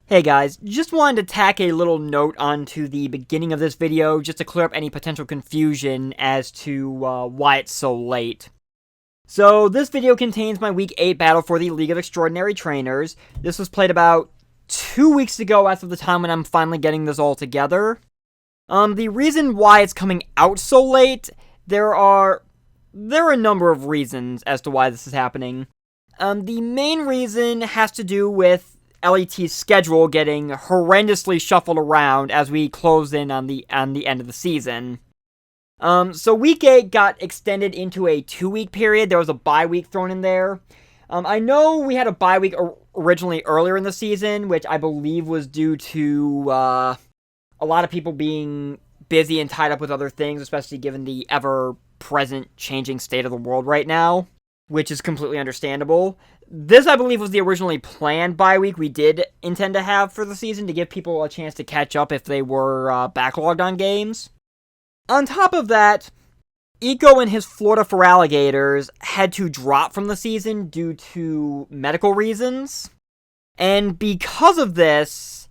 Hey guys, just wanted to tack a little note onto the beginning of this video just to clear up any potential confusion as to why it's so late. So this video contains my Week 8 battle for the League of Extraordinary Trainers. This was played about 2 weeks ago as of the time when I'm finally getting this all together. The reason why it's coming out so late, there are a number of reasons as to why this is happening. The main reason has to do with LET's schedule getting horrendously shuffled around as we close in on the end of the season. So Week 8 got extended into a 2-week period. There was a bye week thrown in there. I know we had a bye week originally earlier in the season, which I believe was due to a lot of people being busy and tied up with other things, especially given the ever-present changing state of the world right now, which is completely understandable. This, I believe, was the originally planned bye week we did intend to have for the season to give people a chance to catch up if they were backlogged on games. On top of that, Eco and his Florida for Alligators had to drop from the season due to medical reasons. And because of this,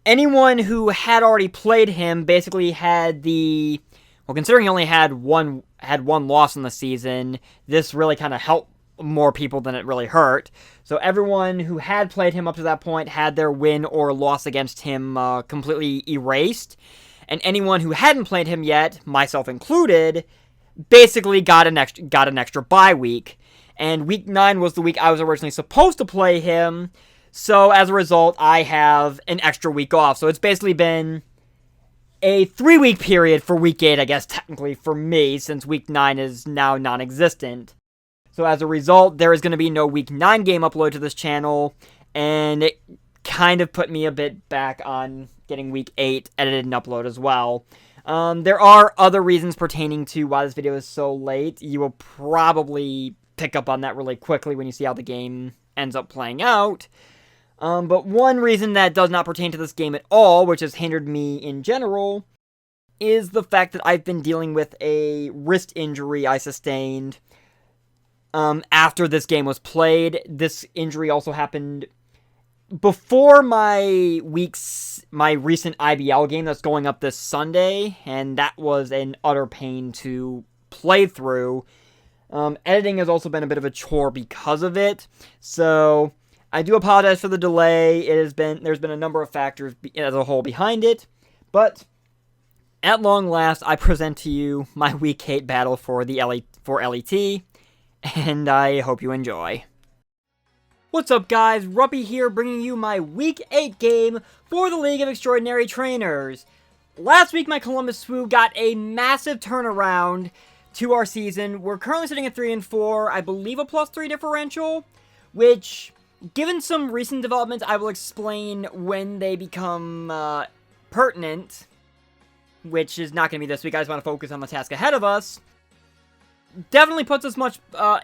anyone who had already played him basically had considering he only had one loss in the season, this really kind of helped more people than it really hurt. So everyone who had played him up to that point had their win or loss against him completely erased. And anyone who hadn't played him yet, myself included, basically got an extra bye week. And Week 9 was the week I was originally supposed to play him. So as a result, I have an extra week off. So it's basically been a 3-week period for Week 8, I guess, technically, for me, since Week 9 is now non-existent. So as a result, there is going to be no Week 9 game upload to this channel, and it kind of put me a bit back on getting Week 8 edited and upload as well. There are other reasons pertaining to why this video is so late. You will probably pick up on that really quickly when you see how the game ends up playing out. But one reason that does not pertain to this game at all, which has hindered me in general, is the fact that I've been dealing with a wrist injury I sustained after this game was played. This injury also happened before my recent IBL game that's going up this Sunday, and that was an utter pain to play through. Editing has also been a bit of a chore because of it, so I do apologize for the delay. There's been a number of factors as a whole behind it, but at long last, I present to you my Week 8 battle for LET, and I hope you enjoy. What's up, guys? Ruppy here, bringing you my Week 8 game for the League of Extraordinary Trainers. Last week, my Columbus Swoo got a massive turnaround to our season. We're currently sitting at 3-4, I believe a +3 differential, which, given some recent developments, I will explain when they become pertinent, which is not going to be this week. I just want to focus on the task ahead of us. Definitely puts us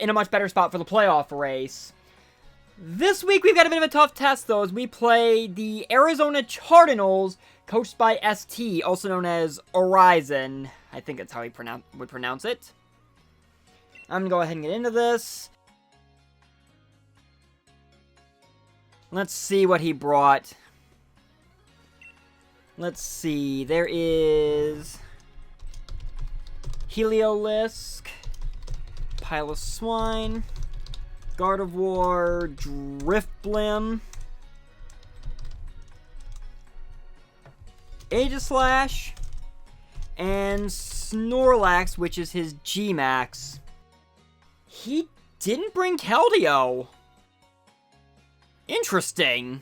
in a much better spot for the playoff race. This week, we've got a bit of a tough test, though, as we play the Arizona Chardinals, coached by ST, also known as Horizon. I think that's how he would pronounce it. I'm going to go ahead and get into this. Let's see what he brought. Let's see. There is Heliolisk, Piloswine, Gardevoir, Drifblim, Aegislash, and Snorlax, which is his G-Max. He didn't bring Keldeo. Interesting.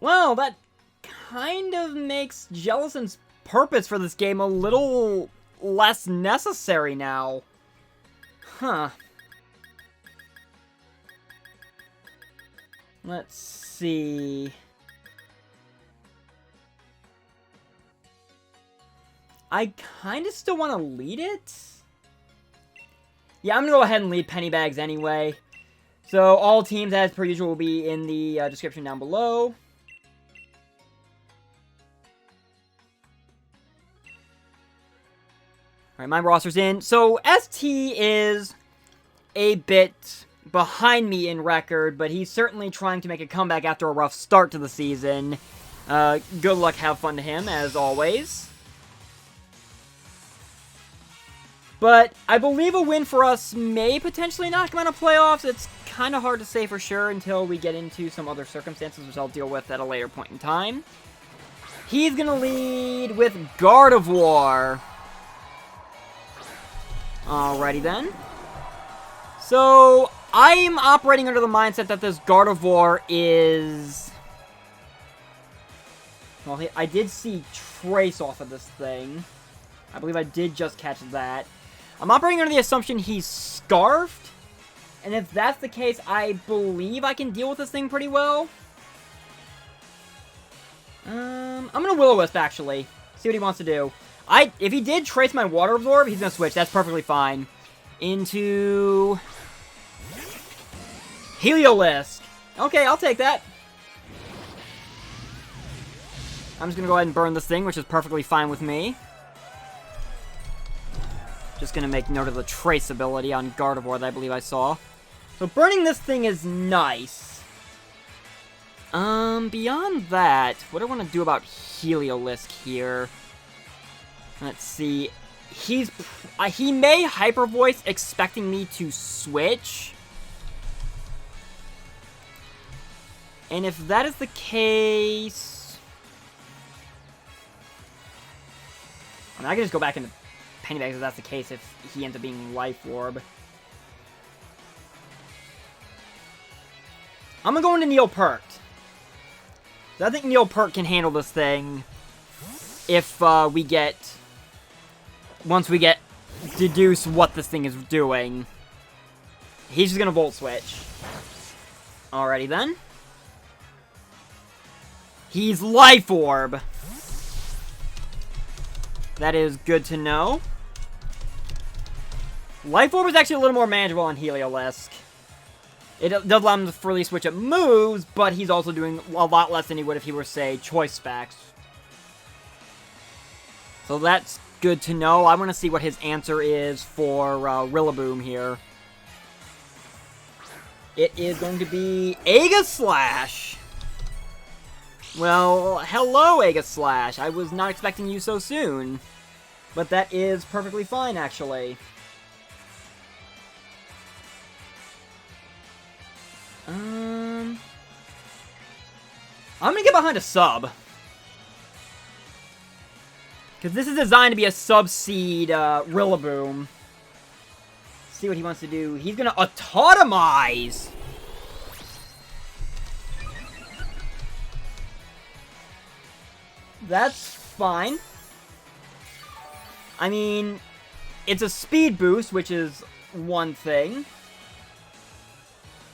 Well, that kind of makes Jellicent's purpose for this game a little less necessary now. Huh. Let's see. I kind of still want to lead it. Yeah, I'm going to go ahead and lead Pennybags anyway. So, all teams, as per usual, will be in the description down below. Alright, my roster's in. So, ST is a bit behind me in record, but he's certainly trying to make a comeback after a rough start to the season. Good luck, have fun to him, as always. But I believe a win for us may potentially knock him out of playoffs. It's kind of hard to say for sure until we get into some other circumstances, which I'll deal with at a later point in time. He's going to lead with Gardevoir. Alrighty then. So, I'm operating under the mindset that this Gardevoir is... Well, I did see Trace off of this thing. I believe I did just catch that. I'm operating under the assumption he's Scarfed. And if that's the case, I believe I can deal with this thing pretty well. I'm going to Will-O-Wisp, actually. See what he wants to do. If he did Trace my Water Absorb, he's going to switch. That's perfectly fine. Into... Heliolisk. Okay, I'll take that. I'm just going to go ahead and burn this thing, which is perfectly fine with me. Just going to make note of the Trace ability on Gardevoir that I believe I saw. So burning this thing is nice. Beyond that, what do I want to do about Heliolisk here? Let's see. He may Hyper Voice expecting me to switch. And if that is the case... I mean, I can just go back into Pennybags if that's the case, if he ends up being Life Orb. I'm gonna go into Neopert. I think Neopert can handle this thing if once we get deduce what this thing is doing. He's just gonna Volt Switch. Alrighty then. He's Life Orb. That is good to know. Life Orb is actually a little more manageable on Heliolisk. It does allow him to freely switch up moves, but he's also doing a lot less than he would if he were, say, Choice Specs. So that's good to know. I want to see what his answer is for Rillaboom here. It is going to be Aegislash. Well, hello, Aegislash. I was not expecting you so soon. But that is perfectly fine, actually. I'm gonna get behind a sub. Because this is designed to be a sub-seed Rillaboom. See what he wants to do. He's gonna Autotomize! That's fine. I mean, it's a speed boost, which is one thing.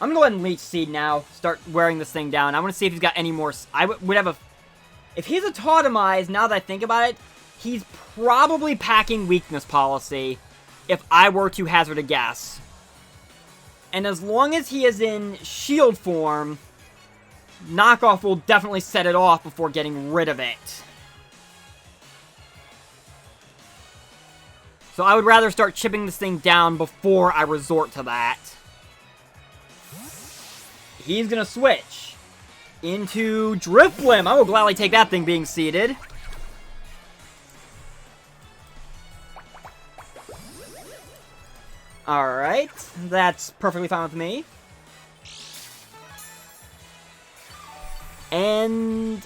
I'm gonna go ahead and Leech Seed now. Start wearing this thing down. I want to see if he's got any more... I would have a... If he's Autotomized, now that I think about it, he's probably packing Weakness Policy, if I were to hazard a guess. And as long as he is in Shield form, Knockoff will definitely set it off before getting rid of it. So I would rather start chipping this thing down before I resort to that. He's gonna switch into Drifblim. I will gladly take that thing being seeded. Alright, that's perfectly fine with me. And...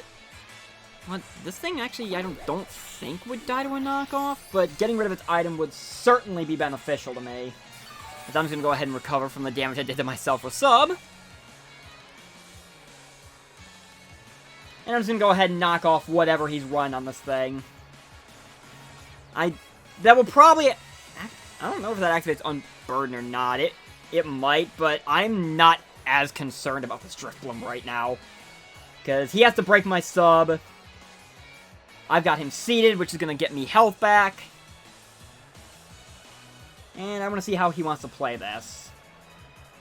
what, this thing actually I don't think would die to a knockoff, but getting rid of its item would certainly be beneficial to me. Because I'm just going to go ahead and recover from the damage I did to myself with Sub. And I'm just going to go ahead and knock off whatever he's run on this thing. That will probably... I don't know if that activates Unburden or not. It might, but I'm not as concerned about this Drifblim right now. Because he has to break my Sub. I've got him seated, which is going to get me health back. And I want to see how he wants to play this.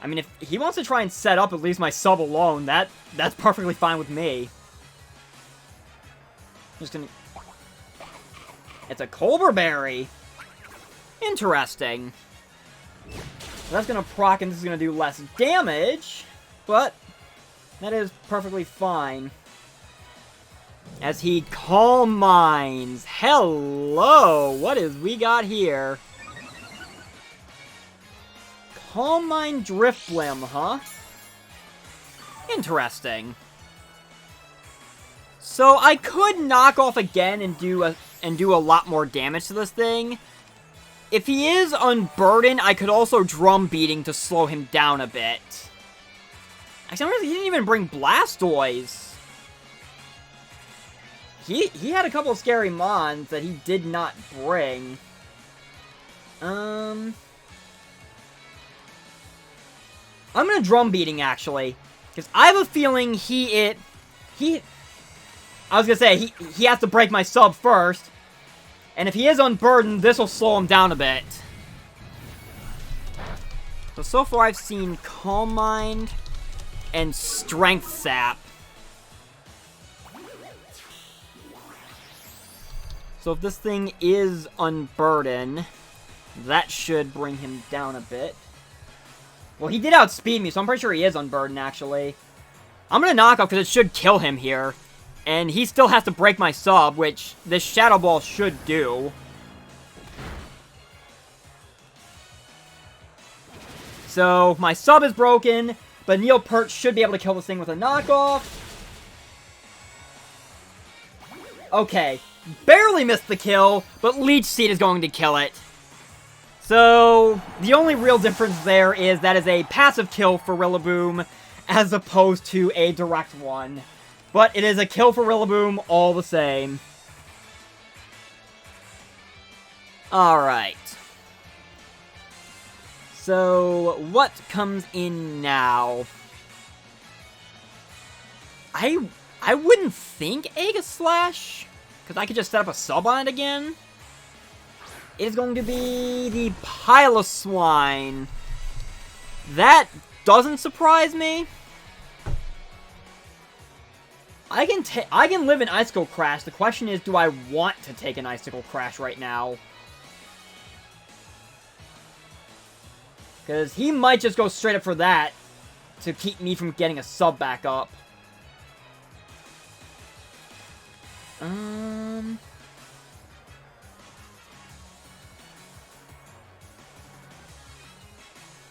I mean, if he wants to try and set up at least my Sub alone, that's perfectly fine with me. Just gonna... It's a Colbur Berry. Interesting. That's gonna proc, and this is gonna do less damage, but that is perfectly fine. As he Calm Minds. Hello! What is we got here? Calm Mind Drifblim, huh? Interesting. So I could knock off again and do a lot more damage to this thing. If he is unburdened, I could also Drum Beating to slow him down a bit. Actually, he didn't even bring Blastoise. He had a couple of scary mons that he did not bring. I'm gonna Drum Beating, actually. Because I have a feeling I was gonna say, he has to break my sub first. And if he is unburdened, this will slow him down a bit. So far I've seen Calm Mind and Strength Sap. So if this thing is unburdened, that should bring him down a bit. Well, he did outspeed me, so I'm pretty sure he is unburdened, actually. I'm gonna knock off because it should kill him here. And he still has to break my sub, which this Shadow Ball should do. So, my sub is broken, but Neopert should be able to kill this thing with a knockoff. Okay, barely missed the kill, but Leech Seed is going to kill it. So, the only real difference there is that is a passive kill for Rillaboom, as opposed to a direct one. But it is a kill for Rillaboom all the same. Alright. So, what comes in now? I wouldn't think Aegislash, because I could just set up a sub on it again. It is going to be the Piloswine. That doesn't surprise me. I can live an Icicle Crash. The question is, do I want to take an Icicle Crash right now? Because he might just go straight up for that to keep me from getting a sub back up. I'm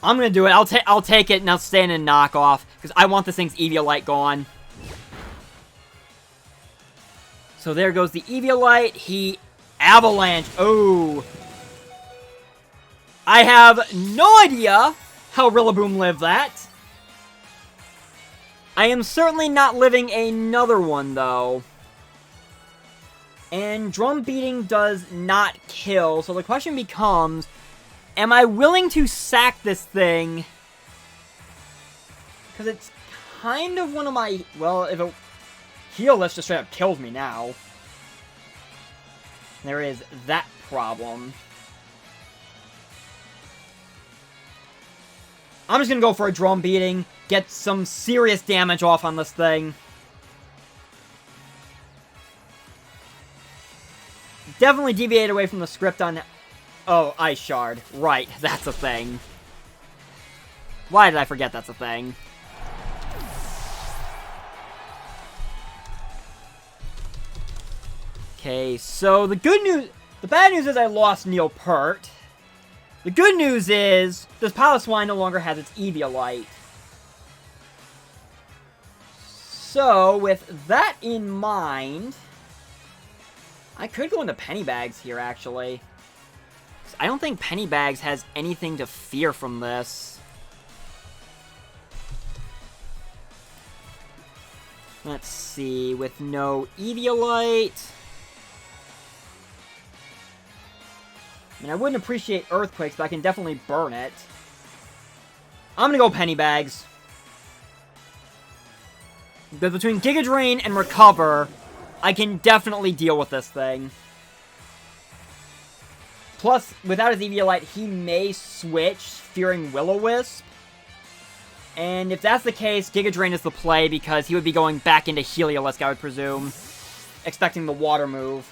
gonna do it. I'll take it and I'll stay in a knockoff because I want this thing's Eviolite gone. So there goes the Eviolite. He Avalanche. Oh. I have no idea how Rillaboom lived that. I am certainly not living another one, though. And Drum Beating does not kill, so the question becomes, am I willing to sack this thing? Because it's kind of one of my... Well, if it... Heliolisk just straight up kills me now. There is that problem. I'm just gonna go for a Drum Beating, get some serious damage off on this thing. Definitely deviate away from the script on... Oh, Ice Shard. Right, that's a thing. Why did I forget that's a thing? Okay, so the good news... The bad news is I lost Neopert. The good news is this Piloswine no longer has its Eviolite. So, with that in mind... I could go into Pennybags here, actually. I don't think Pennybags has anything to fear from this. Let's see, with no Eviolite... I mean, I wouldn't appreciate Earthquakes, but I can definitely burn it. I'm gonna go Pennybags. Because between Giga Drain and Recover, I can definitely deal with this thing. Plus, without his Eviolite, he may switch, fearing Will-O-Wisp. And if that's the case, Giga Drain is the play, because he would be going back into Heliolisk, I would presume. Expecting the Water move.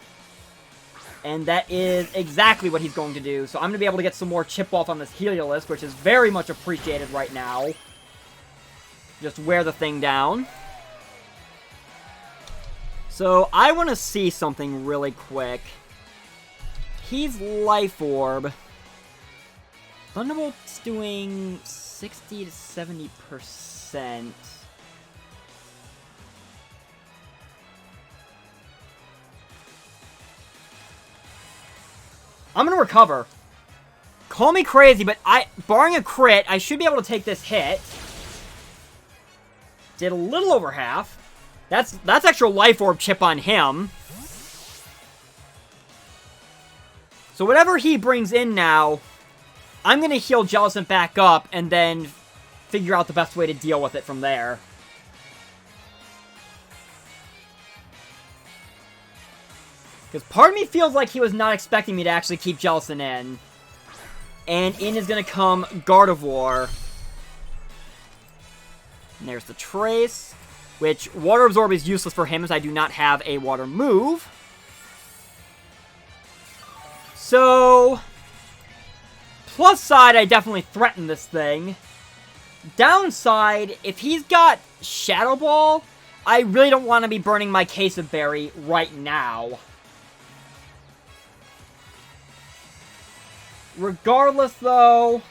And that is exactly what he's going to do. So I'm going to be able to get some more chip off on this Heliolisk, which is very much appreciated right now. Just wear the thing down. So I want to see something really quick. He's Life Orb. Thunderbolt's doing 60 to 70%. I'm going to recover. Call me crazy, but barring a crit, I should be able to take this hit. Did a little over half. That's extra Life Orb chip on him. So whatever he brings in now, I'm going to heal Jellicent back up and then figure out the best way to deal with it from there. Because part of me feels like he was not expecting me to actually keep Jellicent in. And in is going to come Gardevoir. And there's the Trace, which Water Absorb is useless for him as I do not have a Water move. So, plus side, I definitely threaten this thing. Downside, if he's got Shadow Ball, I really don't want to be burning my Case of Berry right now. Regardless, though,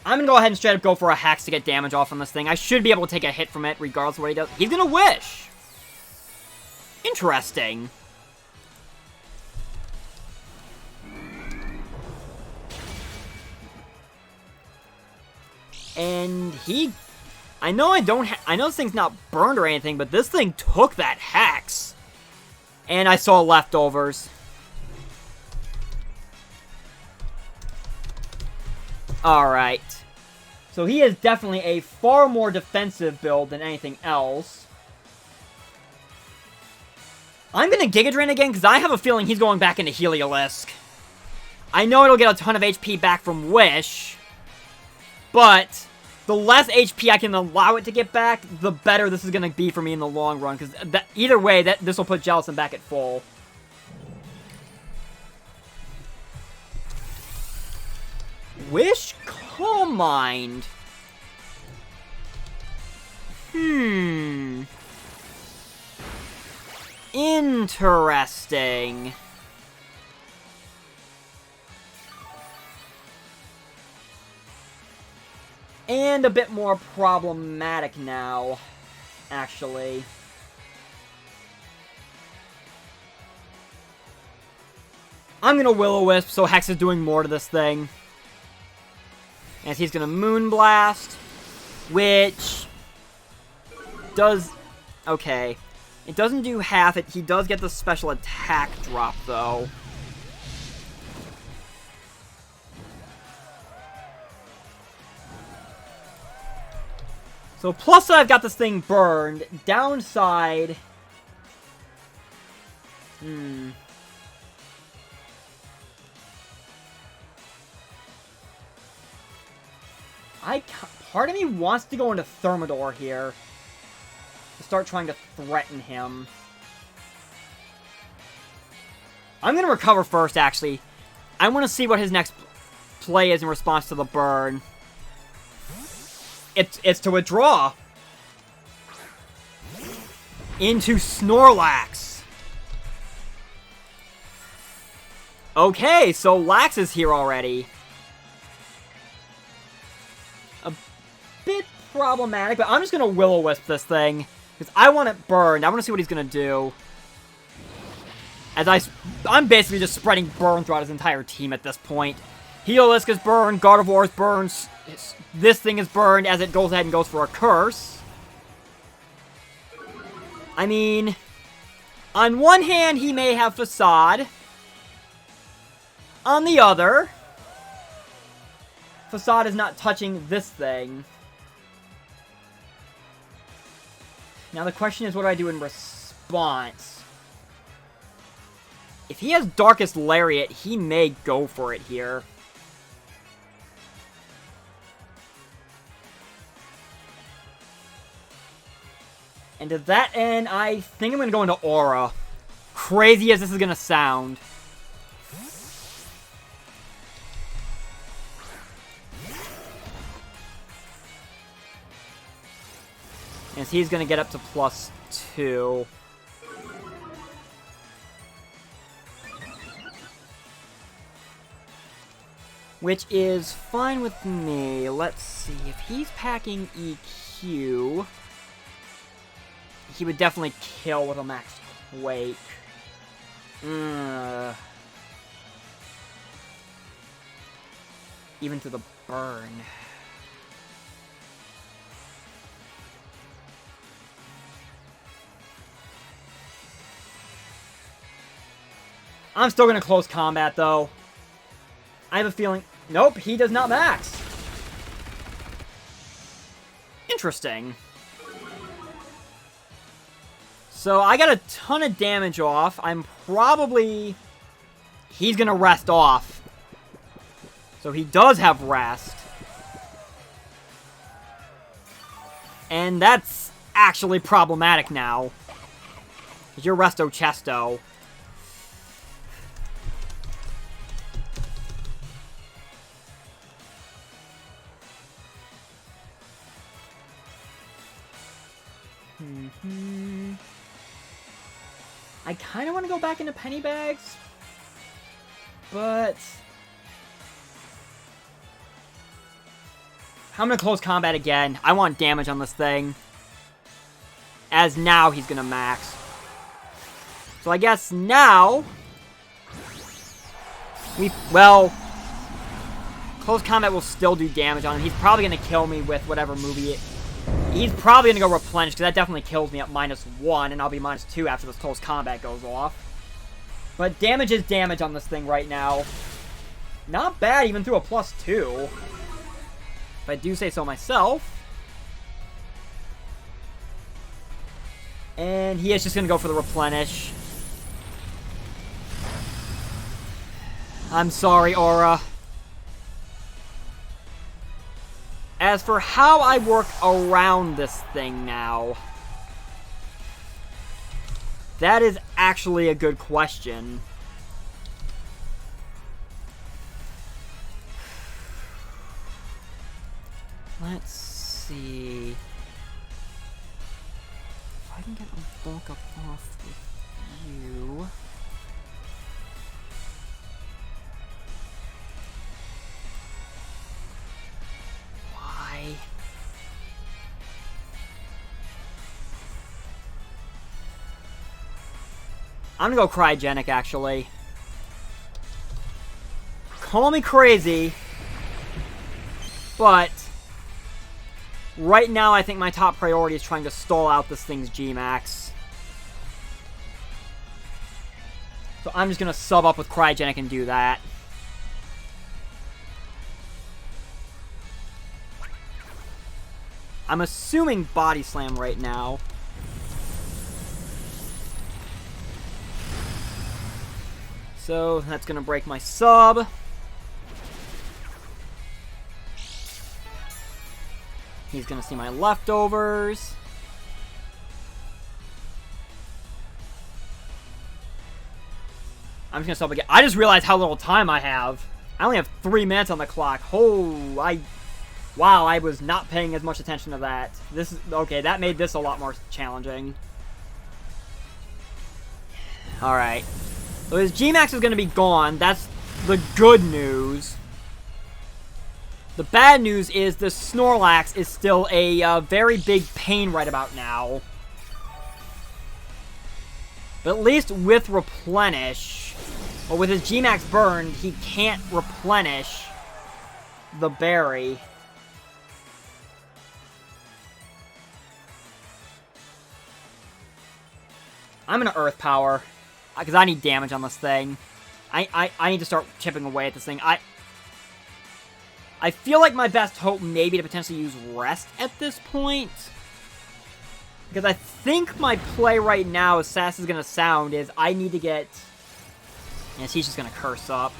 I'm going to go ahead and straight up go for a Hex to get damage off from this thing. I should be able to take a hit from it regardless of what he does. He's going to Wish. Interesting. And I know I know this thing's not burned or anything, but this thing took that Hex. And I saw leftovers. Alright. So he is definitely a far more defensive build than anything else. I'm going to Giga Drain again because I have a feeling he's going back into Heliolisk. I know it'll get a ton of HP back from Wish. But the less HP I can allow it to get back, the better this is going to be for me in the long run. Because either way, this will put Jellicent back at full. Wish Calm Mind. Interesting. And a bit more problematic now, actually. I'm gonna Will-O-Wisp, so Hex is doing more to this thing. As he's gonna Moonblast, which does... Okay. It doesn't do half it. He does get the special attack drop, though. So, plus I've got this thing burned. Downside... Part of me wants to go into Thermidor here. To start trying to threaten him. I'm going to recover first, actually. I want to see what his next play is in response to the burn. It's to withdraw. Into Snorlax. Okay, so Lax is here already. A bit problematic, but I'm just going to Will-O-Wisp this thing. Because I want it burned. I want to see what he's going to do. As I'm basically just spreading burn throughout his entire team at this point. Heliolisk is burned. Gardevoir is burned. This thing is burned as it goes ahead and goes for a Curse. I mean, on one hand, he may have Facade. On the other, Facade is not touching this thing. Now the question is, what do I do in response? If he has Darkest Lariat, he may go for it here. And to that end, I think I'm going to go into Aura. crazy as this is gonna sound, as he's gonna get up to +2. Which is fine with me. Let's see. If he's packing EQ, he would definitely kill with a max Quake. Even to the burn. I'm still going to close combat, though. I have a feeling... Nope, he does not max. Interesting. So I got a ton of damage off. I'm probably... He's going to rest off. So he does have rest. And that's actually problematic now. Because you're Resto Chesto. I kind of want to go back into penny bags, but I'm going to close combat again. I want damage on this thing, as now he's going to max. So I guess now, well, close combat will still do damage on him. He's probably going to kill me with whatever movie he's probably going to go replenish, because that definitely kills me at -1, and I'll be -2 after this close combat goes off. But damage is damage on this thing right now. Not bad, even through a +2. If I do say so myself. And he is just going to go for the replenish. I'm sorry, Aura. As for how I work around this thing now, that is actually a good question. Let's see. If I can get a bulk up off with you. I'm gonna go cryogenic, actually. Call me crazy, but right now I think my top priority is trying to stall out this thing's G-Max. So I'm just gonna sub up with cryogenic and do that. I'm assuming Body Slam right now. So that's going to break my sub. He's going to see my leftovers. I'm just going to sub again. I just realized how little time I have. I only have 3 minutes on the clock. Wow, I was not paying as much attention to that. This is okay, that made this a lot more challenging. Alright. So his G-Max is going to be gone. That's the good news. The bad news is the Snorlax is still a very big pain right about now. But at least with Replenish, or with his G-Max burned, he can't replenish the berry. I'm going to Earth Power, because I need damage on this thing. I need to start chipping away at this thing. I feel like my best hope may be to potentially use Rest at this point. Because I think my play right now, as sass is going to sound, is I need to get... Yes, he's just going to curse up.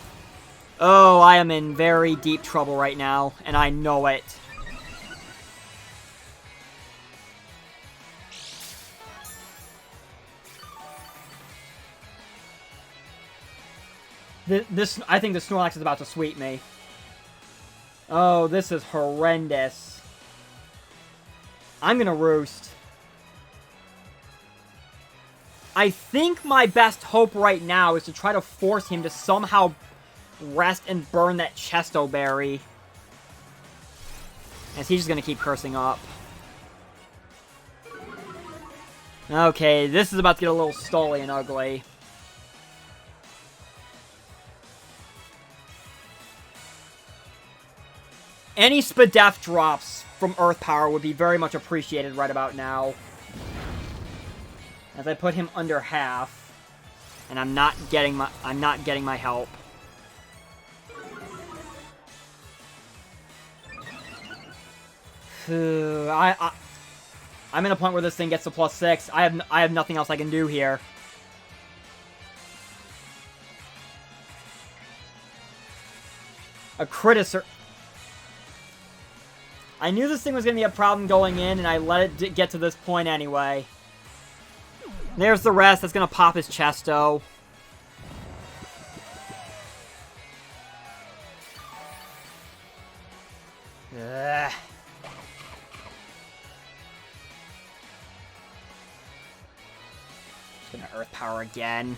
Oh, I am in very deep trouble right now, and I know it. I think the Snorlax is about to sweep me. Oh, this is horrendous. I'm gonna roost. I think my best hope right now is to try to force him to somehow rest and burn that Chesto Berry. As he's just gonna keep cursing up. Okay, this is about to get a little stally and ugly. Any Spadef drops from Earth Power would be very much appreciated right about now. As I put him under half, and I'm not getting my help. I'm in a point where this thing gets to +6. I have nothing else I can do here. A Criticer. I knew this thing was going to be a problem going in, and I let it get to this point anyway. There's the rest. That's going to pop his Chesto. Ugh. Just going to Earth Power again.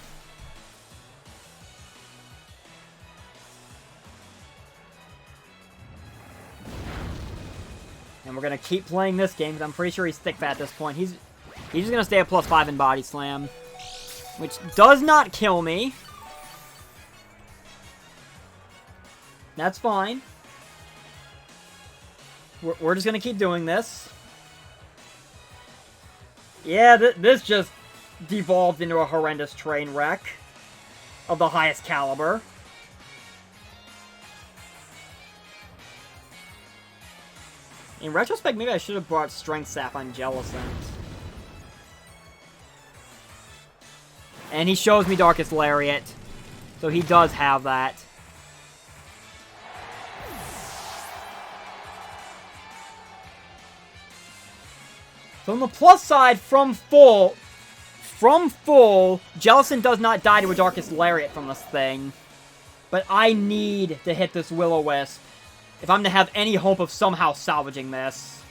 And we're going to keep playing this game, because I'm pretty sure he's thick fat at this point. He's just going to stay at +5 in Body Slam. Which does not kill me. That's fine. We're just going to keep doing this. Yeah, this just devolved into a horrendous train wreck. Of the highest caliber. In retrospect, maybe I should have brought Strength Sap on Jellicent. And he shows me Darkest Lariat. So he does have that. So on the plus side, from full, Jellicent does not die to a Darkest Lariat from this thing. But I need to hit this Will-O-Wisp if I'm to have any hope of somehow salvaging this.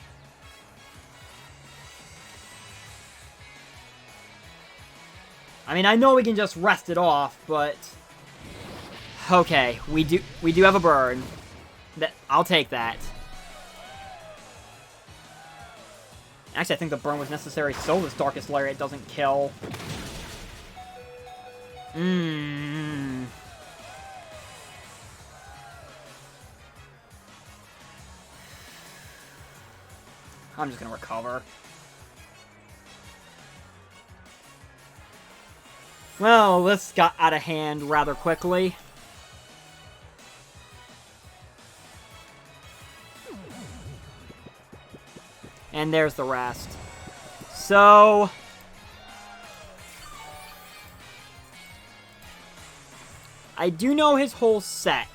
I mean, I know we can just rest it off, but... Okay, we do have a burn. I'll take that. Actually, I think the burn was necessary so this Darkest Lariat doesn't kill. I'm just gonna recover. Well, this got out of hand rather quickly. And there's the rest. So... I do know his whole set.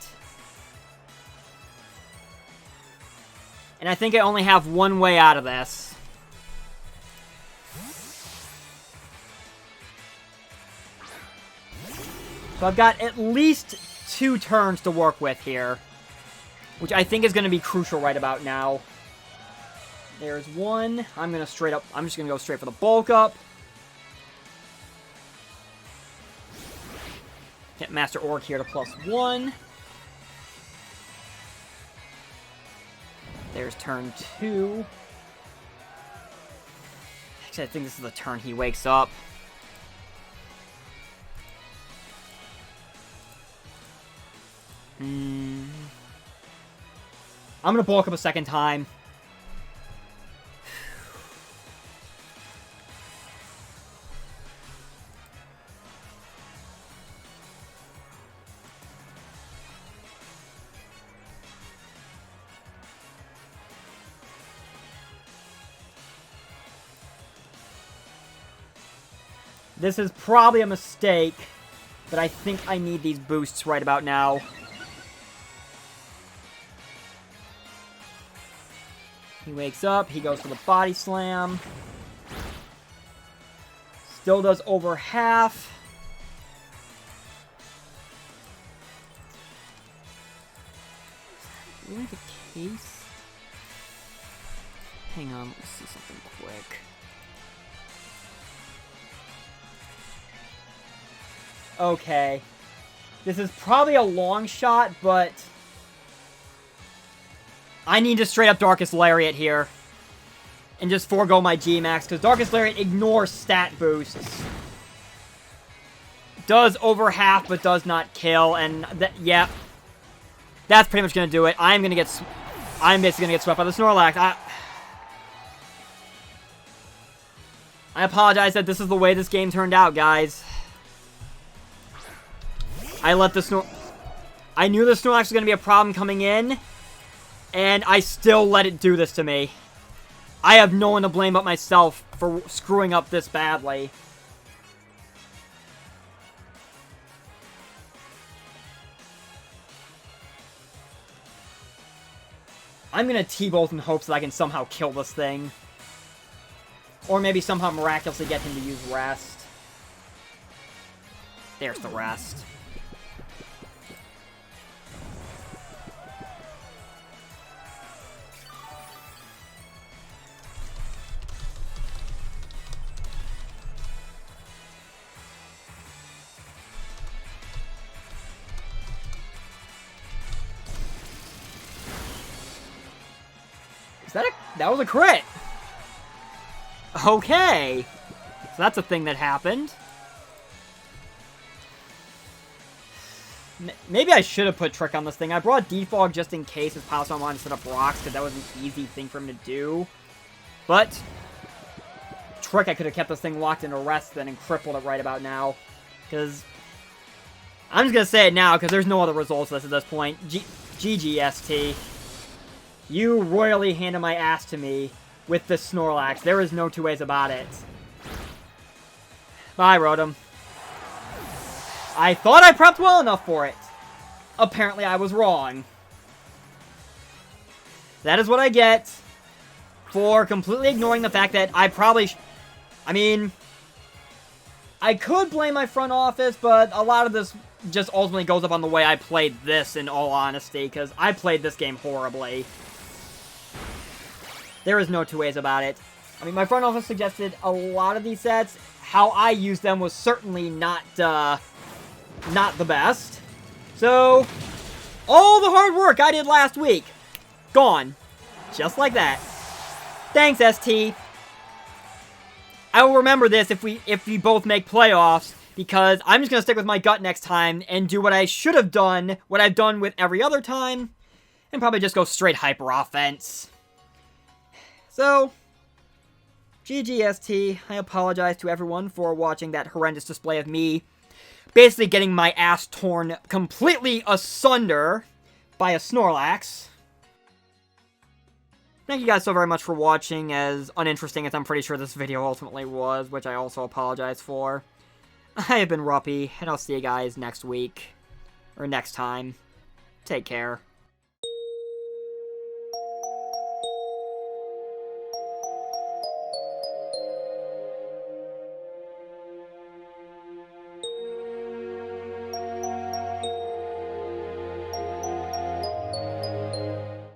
And I think I only have one way out of this. So I've got at least 2 turns to work with here. Which I think is going to be crucial right about now. There's one. I'm just going to go straight for the bulk up. Get Master Orc here to +1. There's turn 2. Actually, I think this is the turn he wakes up. I'm gonna bulk up a second time. This is probably a mistake, but I think I need these boosts right about now. He wakes up, he goes for the Body Slam. Still does over half. have a case? Hang on, let's see something quick. Okay. This is probably a long shot, but I need to straight up Darkest Lariat here. And just forego my G-Max, because Darkest Lariat ignores stat boosts. Does over half, but does not kill, and yeah. That's pretty much gonna do it. I'm basically gonna get swept by the Snorlax. I apologize that this is the way this game turned out, guys. I knew the Snorlax was gonna be a problem coming in, and I still let it do this to me. I have no one to blame but myself for screwing up this badly. I'm gonna T-Bolt in hopes that I can somehow kill this thing. Or maybe somehow miraculously get him to use Rest. There's the Rest. That was a crit! Okay! So that's a thing that happened. Maybe I should have put Trick on this thing. I brought Defog just in case his Piloswine wanted to set up rocks, because that was an easy thing for him to do. But Trick, I could have kept this thing locked in a Rest then and crippled it right about now. Because I'm just going to say it now, because there's no other results to this at this point. GGST. You royally handed my ass to me with this Snorlax. There is no two ways about it. Bye, Rotom. I thought I prepped well enough for it. Apparently, I was wrong. That is what I get for completely ignoring the fact that I probably... I mean, I could blame my front office, but a lot of this just ultimately goes up on the way I played this, in all honesty, because I played this game horribly. There is no two ways about it. I mean, my front office suggested a lot of these sets. How I used them was certainly not the best. So, all the hard work I did last week, gone. Just like that. Thanks, ST. I will remember this if we both make playoffs, because I'm just going to stick with my gut next time and do what I should have done, what I've done with every other time, and probably just go straight hyper offense. So, GGST, I apologize to everyone for watching that horrendous display of me basically getting my ass torn completely asunder by a Snorlax. Thank you guys so very much for watching, as uninteresting as I'm pretty sure this video ultimately was, which I also apologize for. I have been Ruppy, and I'll see you guys next week, or next time. Take care.